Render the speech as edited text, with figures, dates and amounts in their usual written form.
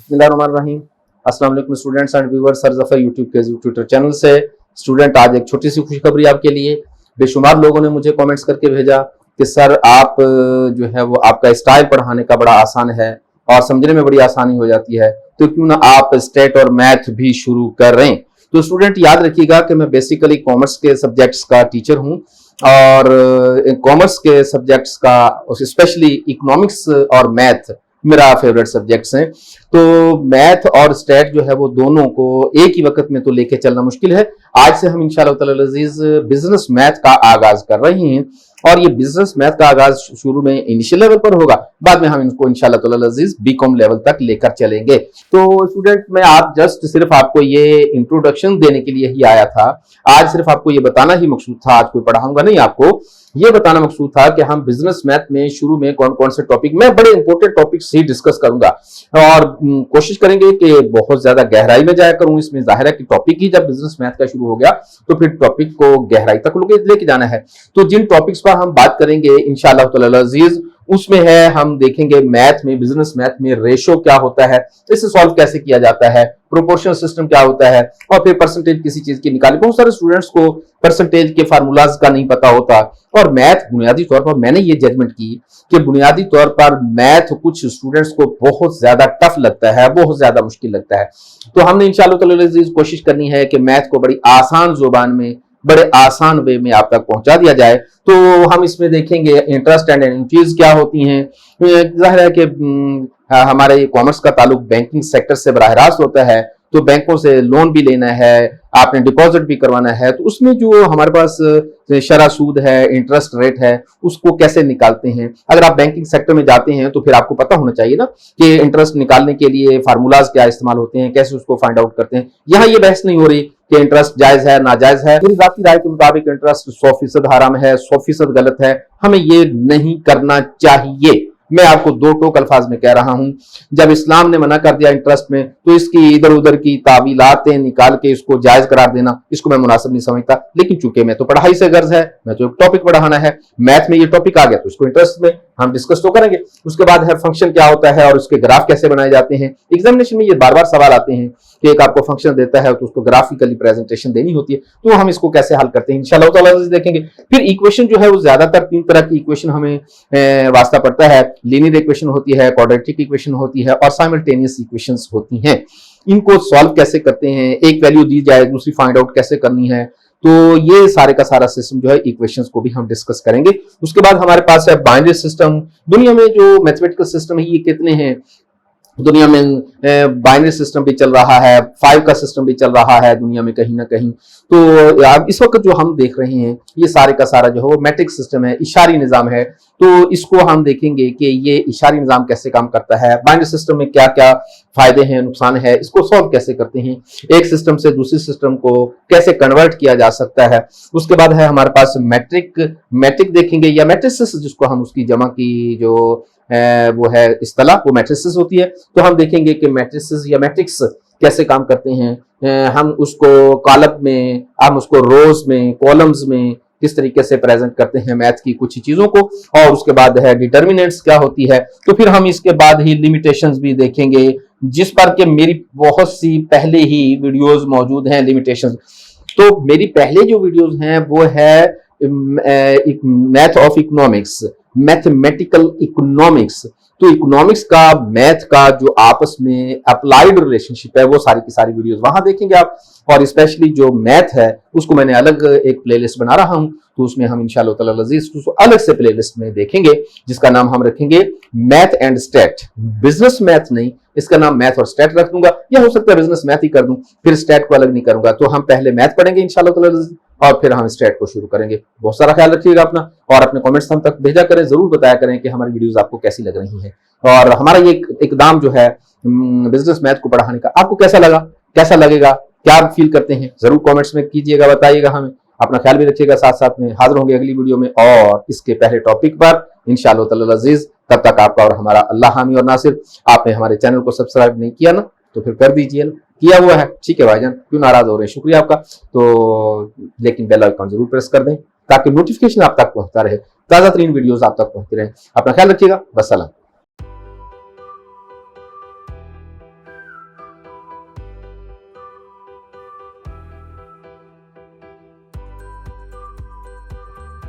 बिस्मिल्लाहिर्रहमानिर्रहीम। अस्सलाम वालेकुम students and viewers, sir Zafar YouTube के ट्विटर चैनल से। स्टूडेंट, आज एक छोटी सी खुशखबरी आपके लिए। बेशुमार लोगों ने मुझे कमेंट्स करके भेजा कि सर आप जो है वो आपका स्टाइल पढ़ाने का बड़ा आसान है और समझने में बड़ी आसानी हो जाती है, तो क्यों ना आप स्टेट और मैथ भी शुरू करें। तो स्टूडेंट याद रखिएगा कि मैं बेसिकली कॉमर्स के सब्जेक्ट्स का टीचर हूँ और कॉमर्स के सब्जेक्ट्स का स्पेशली इकोनॉमिक्स और मैथ मेरा फेवरेट सब्जेक्ट्स हैं। तो मैथ और स्टैट जो है वो दोनों को एक ही वक्त में तो लेके चलना मुश्किल है। आज से हम इंशाल्लाह ताला अज़ीज़ बिजनेस मैथ का आगाज कर रहे हैं और ये बिजनेस मैथ का आगाज शुरू में इनिशियल लेवल पर होगा, बाद में हम इनको इंशाल्लाह ताला अज़ीज़ बीकॉम लेवल तक लेकर चलेंगे। तो स्टूडेंट, मैं आप जस्ट सिर्फ आपको ये इंट्रोडक्शन देने के लिए ही आया था। आज सिर्फ आपको ये बताना ही मकसूद था, आज कोई पढ़ाऊंगा नहीं, आपको ये बताना मकसूद था कि हम बिजनेस मैथ में शुरू में कौन कौन से टॉपिक, मैं बड़े इंपॉर्टेंट टॉपिक्स ही डिस्कस करूंगा और कोशिश करेंगे कि बहुत ज्यादा गहराई में जाया करूं इसमें। जाहिर है कि टॉपिक ही जब बिजनेस मैथ का शुरू हो गया तो फिर टॉपिक को गहराई तक लेके जाना है। तो जिन टॉपिक्स पर हम बात करेंगे इंशाअल्लाह ताला अज़ीज़, उसमें है हम देखेंगे मैथ में, बिजनेस मैथ में रेशो क्या होता है, इसे सॉल्व कैसे किया जाता है, प्रोपोर्शनल सिस्टम क्या होता है और फिर परसेंटेज किसी चीज की निकाली। बहुत सारे स्टूडेंट्स को परसेंटेज के फार्मूलाज का नहीं पता होता और मैथ बुनियादी तौर पर, मैंने ये जजमेंट की कि बुनियादी तौर पर मैथ कुछ स्टूडेंट्स को बहुत ज्यादा टफ लगता है, बहुत ज्यादा मुश्किल लगता है। तो हमने इंशाअल्लाह ताला अज़ीज़ कोशिश करनी है कि मैथ को बड़ी आसान जुबान में, बड़े आसान वे में आप तक पहुंचा दिया जाए। तो हम इसमें देखेंगे इंटरेस्ट एंड एन्युटीज क्या होती हैं। जाहिर है कि हमारे कॉमर्स का ताल्लुक बैंकिंग सेक्टर से बराह रास्त होता है, तो बैंकों से लोन भी लेना है, आपने डिपॉजिट भी करवाना है, तो उसमें जो हमारे पास शरह सूद है, इंटरेस्ट रेट है, उसको कैसे निकालते हैं। अगर आप बैंकिंग सेक्टर में जाते हैं तो फिर आपको पता होना चाहिए ना कि इंटरेस्ट निकालने के लिए फार्मूलाज क्या इस्तेमाल होते हैं, कैसे उसको फाइंड आउट करते हैं। यहाँ ये बहस नहीं हो रही कि इंटरेस्ट जायज है नाजायज है। मेरी जाती राय के मुताबिक इंटरेस्ट 100% हराम है, 100% गलत है, हमें ये नहीं करना चाहिए। मैं आपको दो टोक अल्फाज में कह रहा हूं, जब इस्लाम ने मना कर दिया इंटरेस्ट में, तो इसकी इधर उधर की तावीलातें निकाल के इसको जायज करार देना, इसको मैं मुनासिब नहीं समझता। लेकिन चूंकि मैं तो पढ़ाई से गर्ज है, मैं तो एक टॉपिक पढ़ाना है, मैथ में ये टॉपिक आ गया तो इसको इंटरेस्ट में हम डिस्कस तो करेंगे। उसके बाद है फंक्शन क्या होता है और उसके ग्राफ कैसे बनाए जाते हैं। एग्जामिनेशन में ये बार बार सवाल आते हैं कि एक आपको फंक्शन देता है तो उसको ग्राफिकली प्रेजेंटेशन देनी होती है, तो हम इसको कैसे हल करते हैं इंशाअल्लाह ताला देखेंगे। फिर इक्वेशन जो है वो ज्यादातर 3 तरह की इक्वेशन हमें वास्ता पड़ता है। लीनियर इक्वेशन होती है, क्वाड्रेटिक इक्वेशन होती है और साइमल्टेनियस इक्वेशंस होती हैं। इनको सॉल्व कैसे करते हैं, एक वैल्यू दी जाए दूसरी फाइंड आउट कैसे करनी है, तो ये सारे का सारा सिस्टम जो है इक्वेशंस को भी हम डिस्कस करेंगे। उसके बाद हमारे पास है बाइनरी सिस्टम। दुनिया में जो मैथमेटिकल सिस्टम है ये कितने हैं, दुनिया में बाइनरी सिस्टम भी चल रहा है, 5 का सिस्टम भी चल रहा है दुनिया में कहीं ना कहीं। तो इस वक्त जो हम देख रहे हैं ये सारे का सारा जो है वो मैट्रिक सिस्टम है, इशारी निज़ाम है। तो इसको हम देखेंगे कि ये इशारी निज़ाम कैसे काम करता है, बाइनरी सिस्टम में क्या क्या फायदे हैं, नुकसान है, इसको सॉल्व कैसे करते हैं, एक सिस्टम से दूसरे सिस्टम को कैसे कन्वर्ट किया जा सकता है। उसके बाद है हमारे पास मैट्रिक देखेंगे या मैट्रिसेस, जिसको हम उसकी जमा की जो वो है इस्तेलाह, वो मैट्रिसेस होती है। तो हम देखेंगे कि मैट्रिसेस या मैट्रिक्स कैसे काम करते हैं। हम उसको कॉलम में, हम उसको रोज में, कॉलम्स में किस तरीके से प्रेजेंट करते हैं मैथ की कुछ चीजों को। और उसके बाद है डिटर्मिनेंट्स क्या होती है। तो फिर हम इसके बाद ही लिमिटेशंस भी देखेंगे, जिस पर के मेरी बहुत सी पहले ही वीडियोस मौजूद हैं लिमिटेशंस। तो मेरी पहले जो वीडियोस हैं वो है math of economics, mathematical economics. तो इकोनॉमिक्स का मैथ का जो आपस में अप्लाइड रिलेशनशिप है वो सारी की सारी वीडियोस वहां देखेंगे आप। और स्पेशली जो मैथ है उसको मैंने अलग एक प्लेलिस्ट बना रहा हूं, तो उसमें हम इंशाअल्लाह ताला अज़ीज़ उसको अलग से प्लेलिस्ट में देखेंगे, जिसका नाम हम रखेंगे math and stat. Business math नहीं, इसका नाम मैथ और स्टैट रख दूंगा, या हो सकता है बिजनेस मैथ ही कर दूं, फिर स्टैट को अलग नहीं करूंगा। तो हम पहले मैथ पढ़ेंगे इंशाअल्लाह ताला अज़ीज़ और फिर हम स्टैट को शुरू करेंगे। बहुत सारा ख्याल रखिएगा अपना और अपने कमेंट्स हम तक भेजा करें, जरूर बताया करें कि हमारी वीडियोस आपको कैसी लग रही हैं और हमारा ये इकदाम जो है बिजनेस मैथ को पढ़ाने का आपको कैसा लगा, कैसा लगेगा, क्या आप फील करते हैं, जरूर कमेंट्स में कीजिएगा, बताइएगा हमें। अपना ख्याल भी रखिएगा। साथ साथ में हाजिर होंगे अगली वीडियो में और इसके पहले टॉपिक पर इंशाअल्लाह ताला अज़ीज़। तब तक आपका और हमारा अल्लाह हामी और नासिर। आपने हमारे चैनल को सब्सक्राइब नहीं किया ना, तो फिर कर दीजिए। किया हुआ है, ठीक है भाईजान, क्यों नाराज हो रहे हैं, शुक्रिया आपका। तो लेकिन बेल आइकन जरूर प्रेस कर दें ताकि नोटिफिकेशन आप तक पहुंचता रहे, ताज़ा तरीन वीडियोस आप तक पहुंचती रहे। अपना ख्याल रखिएगा, वस्सलाम।